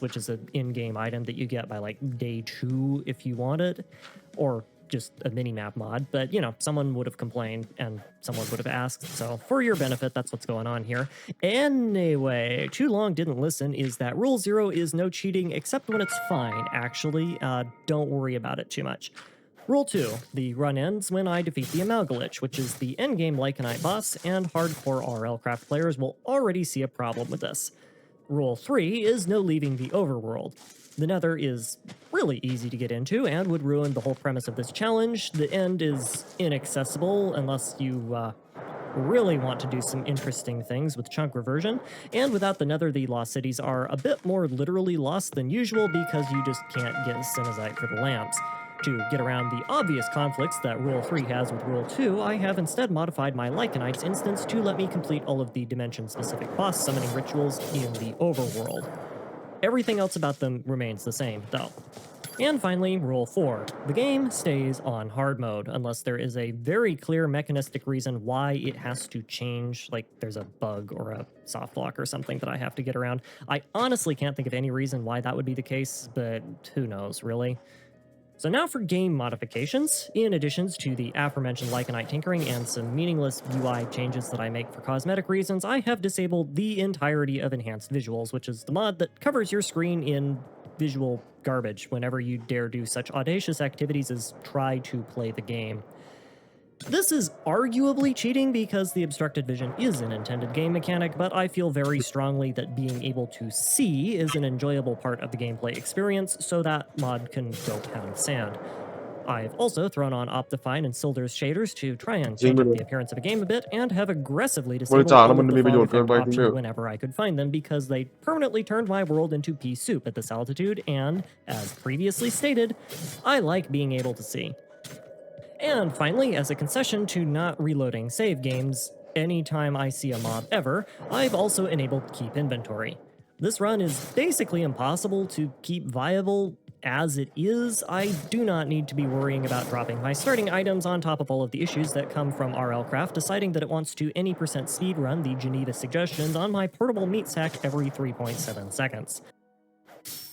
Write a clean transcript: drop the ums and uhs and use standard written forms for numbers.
which is an in-game item that you get by like day 2 if you want it, or just a mini-map mod. But, you know, someone would have complained and someone would have asked. So for your benefit, that's what's going on here. Anyway, Too Long Didn't Listen is that Rule 0 is no cheating except when it's fine, actually. Don't worry about it too much. Rule 2, the run ends when I defeat the Amalgalich, which is the endgame Lycanite boss, and hardcore RLcraft players will already see a problem with this. Rule 3 is no leaving the overworld. The Nether is really easy to get into and would ruin the whole premise of this challenge. The end is inaccessible unless you really want to do some interesting things with chunk reversion, and without the Nether, the lost cities are a bit more literally lost than usual because you just can't get Sinizite for the lamps. To get around the obvious conflicts that Rule 3 has with Rule 2, I have instead modified my Lycanites instance to let me complete all of the dimension-specific boss summoning rituals in the overworld. Everything else about them remains the same, though. And finally, Rule 4. The game stays on hard mode, unless there is a very clear mechanistic reason why it has to change, like there's a bug or a soft block or something that I have to get around. I honestly can't think of any reason why that would be the case, but who knows, really? So now for game modifications. In addition to the aforementioned Lycanite tinkering and some meaningless UI changes that I make for cosmetic reasons, I have disabled the entirety of Enhanced Visuals, which is the mod that covers your screen in visual garbage whenever you dare do such audacious activities as try to play the game. This is arguably cheating because the obstructed vision is an intended game mechanic, but I feel very strongly that being able to see is an enjoyable part of the gameplay experience, so that mod can go pound sand. I've also thrown on Optifine and Silder's shaders to try and จริง change ไป up เลย the appearance of a game a bit, and have aggressively บริ disabled จาคแล้ว all มัน of จะ the มีประโย fog ชน์เกิน effect ไปจริง options ๆ whenever I could find them, because they permanently turned my world into pea soup at this altitude, and, as previously stated, I like being able to see. And finally, as a concession to not reloading save games anytime I see a mob ever, I've also enabled Keep Inventory. This run is basically impossible to keep viable as it is. I do not need to be worrying about dropping my starting items on top of all of the issues that come from RLcraft deciding that it wants to any percent speed run the Geneva suggestions on my portable meat sack every 3.7 seconds.